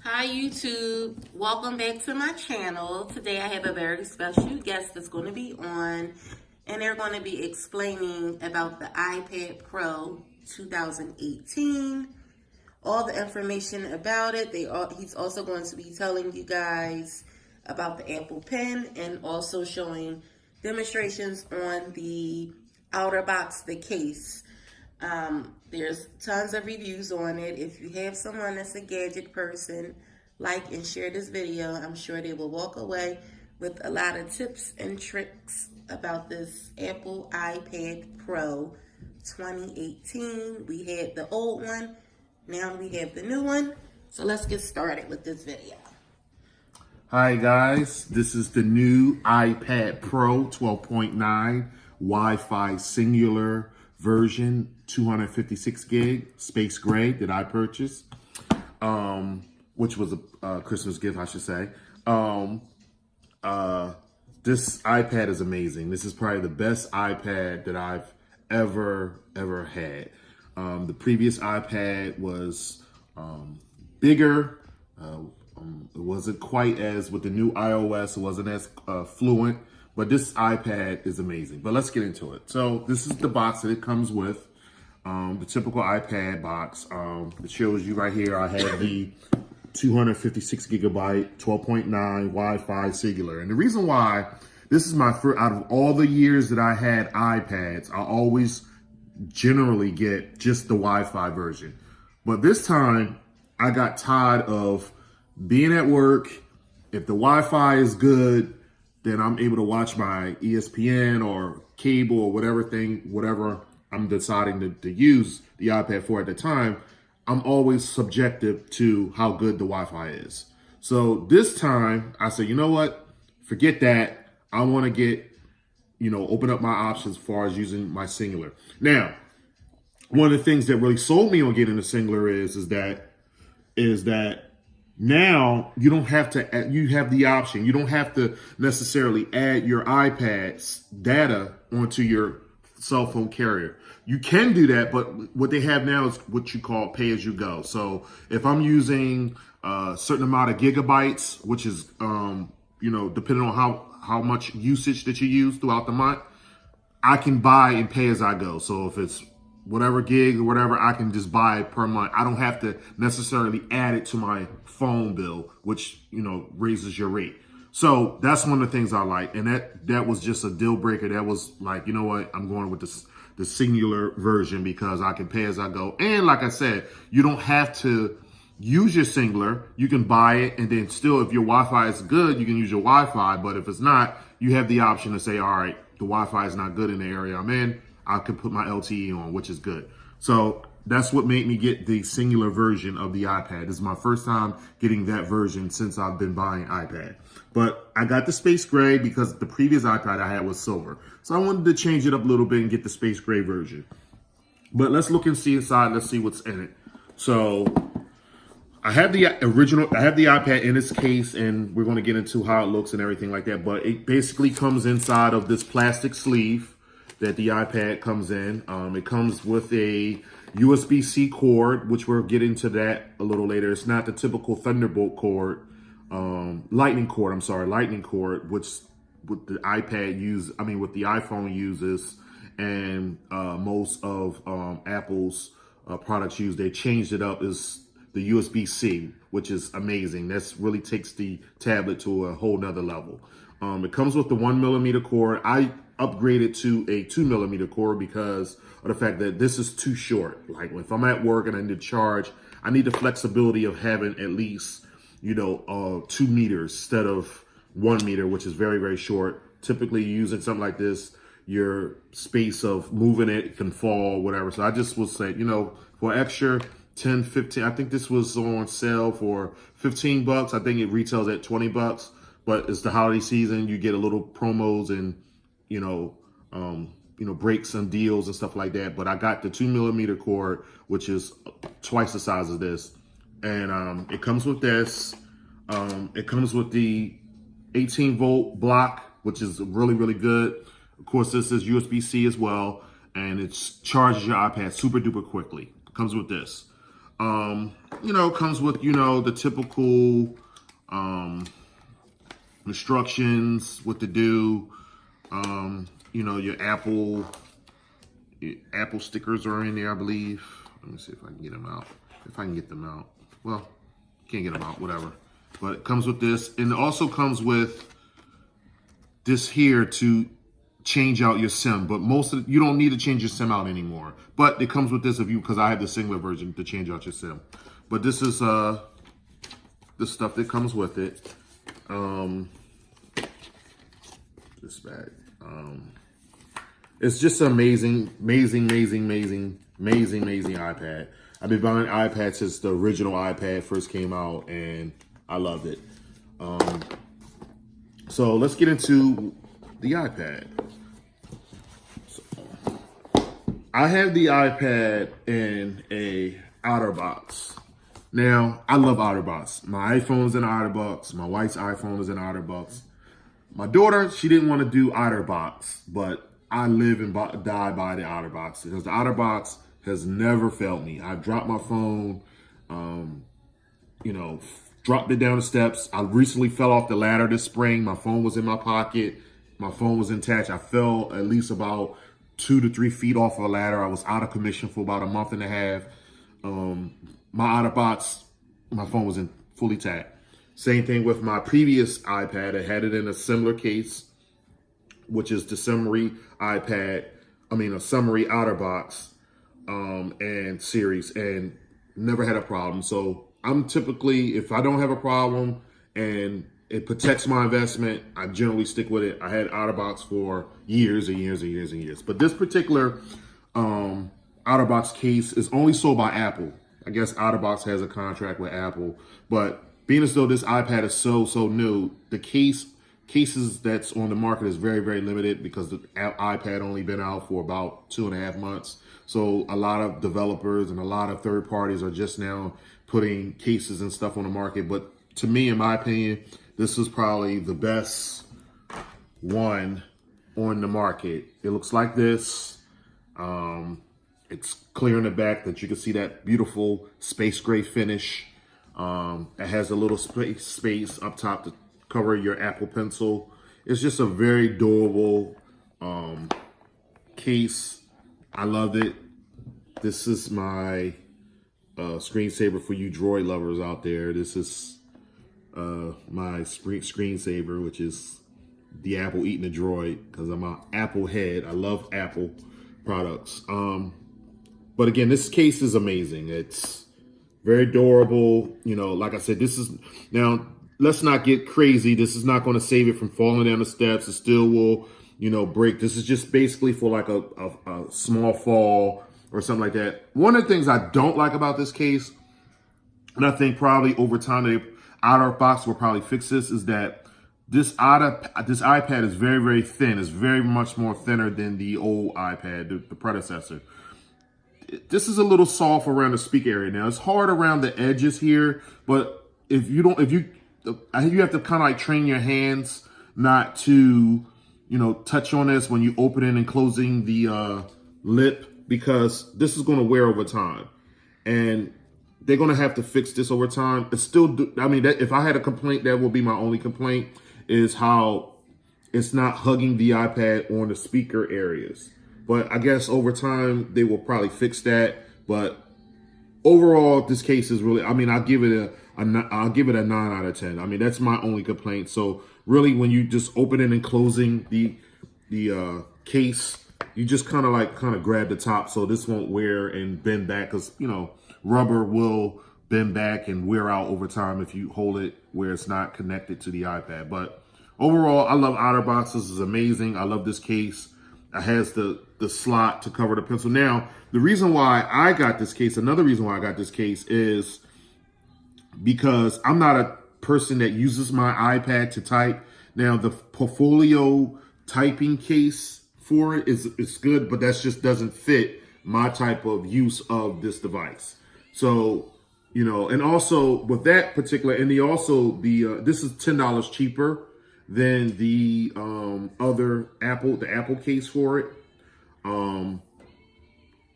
Hi YouTube, welcome back to my channel. Today I have a very special guest that's going to be on, and they're going to be explaining about the iPad Pro 2018, all the information about it. He's also going to be telling you guys about the Apple Pen and also showing demonstrations on the outer box, the case. There's tons of reviews on it. If you have someone that's a gadget person, like and share this video. I'm sure they will walk away with a lot of tips and tricks about this Apple iPad Pro 2018. We had the old one, now we have the new one. So let's get started with this video. Hi guys, this is the new iPad Pro 12.9 Wi-Fi singular version, 256 gig, space gray that I purchased, which was a Christmas gift, I should say. This iPad is amazing. This is probably the best iPad that I've ever had. The previous iPad was bigger. It wasn't quite as, with the new iOS, it wasn't as fluent, but this iPad is amazing. But let's get into it. So this is the box that it comes with, the typical iPad box. It shows you right here, I have the 256 gigabyte, 12.9 Wi-Fi singular. And the reason why, this is my first, out of all the years that I had iPads, I always generally get just the Wi-Fi version. But this time, I got tired of being at work. If the Wi-Fi is good, then I'm able to watch my ESPN or cable or whatever I'm deciding to use the iPad for at the time. I'm always subjective to how good the Wi-Fi is. So this time I said, you know what? Forget that. I want to get, open up my options as far as using my singular. Now, one of the things that really sold me on getting the singular is that now you don't have to, you have the option. You don't have to necessarily add your iPad's data onto your cell phone carrier. You can do that, but what they have now is what you call pay as you go. So if I'm using a certain amount of gigabytes, which is, depending on how much usage that you use throughout the month, I can buy and pay as I go. So if it's whatever gig or whatever, I can just buy it per month. I don't have to necessarily add it to my phone bill, which, raises your rate. So that's one of the things I like. And that was just a deal breaker. That was like, you know what, I'm going with the singular version because I can pay as I go. And like I said, you don't have to use your singular. You can buy it, and then still, if your Wi-Fi is good, you can use your Wi-Fi. But if it's not, you have the option to say, all right, the Wi-Fi is not good in the area I'm in. I could put my LTE on, which is good. So that's what made me get the singular version of the iPad. This is my first time getting that version since I've been buying iPad. But I got the space gray because the previous iPad I had was silver. So I wanted to change it up a little bit and get the space gray version. But let's look and see inside. Let's see what's in it. So I have the iPad in its case, and we're going to get into how it looks and everything like that. But it basically comes inside of this plastic sleeve that the iPad comes in. It comes with a USB-C cord, which we'll get into that a little later. It's not the typical Thunderbolt cord, lightning cord, which with the iPhone uses, and most of Apple's products use. They changed it up as the USB-C, which is amazing. That's really takes the tablet to a whole nother level. It comes with the 1mm cord. I upgraded to a 2mm cord because of the fact that this is too short. Like if I'm at work and I need to charge, I need the flexibility of having at least, 2 meters instead of 1 meter, which is very, very short. Typically using something like this, your space of moving it can fall, whatever. So I just would say, for extra 10, 15, I think this was on sale for 15 bucks. I think it retails at 20 bucks, but it's the holiday season. You get a little promos and, breaks and deals and stuff like that. But I got the 2mm cord, which is twice the size of this. And it comes with this. It comes with the 18-volt block, which is really, really good. Of course, this is USB-C as well. And it charges your iPad super duper quickly. It comes with this. Comes with, the typical instructions, what to do. Your Apple stickers are in there, I believe. Let me see if I can get them out. If I can get them out. Well, can't get them out, whatever. But it comes with this. And it also comes with this here to change out your SIM. But you don't need to change your SIM out anymore. But it comes with this because I have the singular version to change out your SIM. But this is the stuff that comes with it. This bag. It's just amazing iPad. I've been buying iPads since the original iPad first came out, and I loved it. So let's get into the iPad. So, I have the iPad in a OtterBox. Now, I love OtterBox. My iPhone is in OtterBox. My wife's iPhone is in OtterBox. My daughter, she didn't want to do OtterBox, but I live and die by the OtterBox because the OtterBox has never failed me. I've dropped my phone, dropped it down the steps. I recently fell off the ladder this spring. My phone was in my pocket. My phone was intact. I fell at least about 2 to 3 feet off a ladder. I was out of commission for about a month and a half. My OtterBox, my phone was in fully tapped. Same thing with my previous iPad. I had it in a similar case, which is the summary summary OtterBox and series, and never had a problem. So I'm typically, if I don't have a problem and it protects my investment, I generally stick with it. I had OtterBox for years and years and years and years. But this particular OtterBox case is only sold by Apple. I guess OtterBox has a contract with Apple, but being as though this iPad is so new, the cases that's on the market is very, very limited because the iPad only been out for about 2.5 months. So a lot of developers and a lot of third parties are just now putting cases and stuff on the market. But to me, in my opinion, this is probably the best one on the market. It looks like this. It's clear in the back that you can see that beautiful space gray finish. It has a little space up top to cover your Apple Pencil. It's just a very durable case. I love it. This is my screensaver for you Droid lovers out there. This is my screensaver, which is the Apple eating a Droid, because I'm an Apple head. I love Apple products. But again, this case is amazing. It's very durable. Like I said, now let's not get crazy. This is not going to save it from falling down the steps. It still will, break. This is just basically for like a small fall or something like that. One of the things I don't like about this case, and I think probably over time the OtterBox will probably fix this, is that this iPad is very, very thin. It's very much more thinner than the old iPad, the predecessor. This is a little soft around the speak area. Now it's hard around the edges here, but you have to kind of like train your hands not to, touch on this when you opening and closing the lip, because this is going to wear over time, and they're going to have to fix this over time. It's still, if I had a complaint, that would be my only complaint, is how it's not hugging the iPad on the speaker areas. But I guess over time they will probably fix that. But overall, this case is really, I'll give it a 9 out of 10. That's my only complaint. So really, when you just opening and closing the case, you just kind of grab the top so this won't wear and bend back, because rubber will bend back and wear out over time if you hold it where it's not connected to the iPad. But overall, I love OtterBox. This is amazing. I love this case. It has the slot to cover the pencil. Now, the reason why I got this case, another reason why I got this case, is because I'm not a person that uses my iPad to type. Now, the Portfolio typing case for it is good, but that just doesn't fit my type of use of this device. So, and also with that particular, and this is $10 cheaper than the other Apple case for it.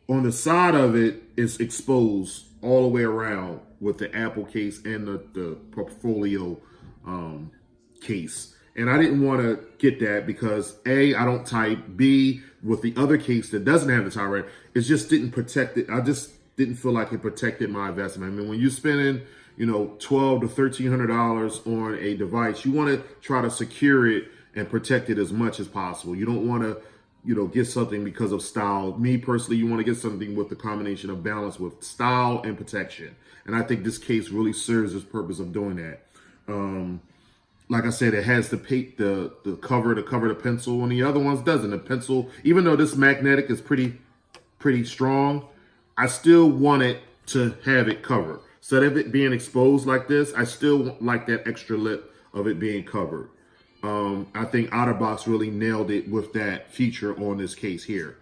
on the side of it is exposed all the way around with the Apple case and the portfolio case. And I didn't want to get that because A, I don't type. B, with the other case that doesn't have the tie right, it just didn't protect it. I just didn't feel like it protected my investment. I mean, when you're spending, $1,200 to $1,300 on a device, you want to try to secure it and protect it as much as possible. You don't want to, get something because of style. Me personally, you want to get something with the combination of balance with style and protection. And I think this case really serves its purpose of doing that. Like I said, it has the cover to cover the pencil, and the other ones doesn't. The pencil, even though this magnetic is pretty strong, I still want it to have it covered. Instead of it being exposed like this, I still like that extra lip of it being covered. I think OtterBox really nailed it with that feature on this case here.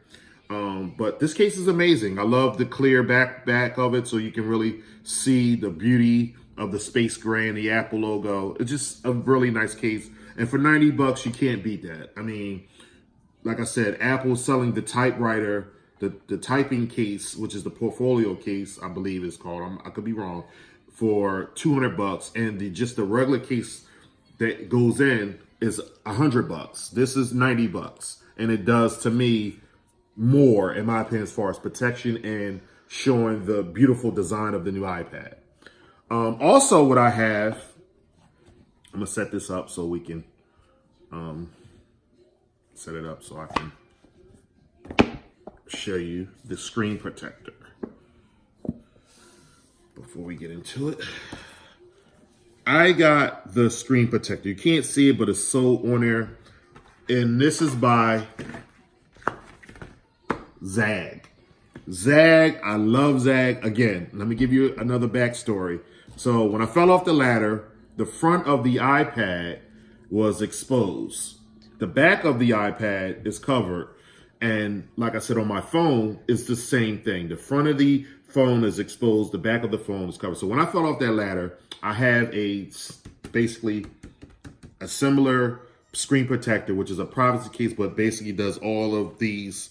But this case is amazing. I love the clear back of it, so you can really see the beauty of the space gray and the Apple logo. It's just a really nice case. And for $90, you can't beat that. I mean, like I said, Apple's selling the typewriter, the typing case, which is the portfolio case, I believe it's called. I could be wrong, for $200, and just the regular case that goes in is $100. This is $90, and it does, to me, more, in my opinion, as far as protection and showing the beautiful design of the new iPad. Also, what I have, I'm gonna set this up so we can set it up so I can show you the screen protector. Before we get into it, I got the screen protector. You can't see it, but it's sold on there. And this is by Zag. Zag, I love Zag. Again, let me give you another backstory. So when I fell off the ladder, the front of the iPad was exposed. The back of the iPad is covered. And like I said, on my phone, it's the same thing. The front of the phone is exposed. The back of the phone is covered. So when I fell off that ladder, I have basically a similar screen protector, which is a privacy case, but basically does all of these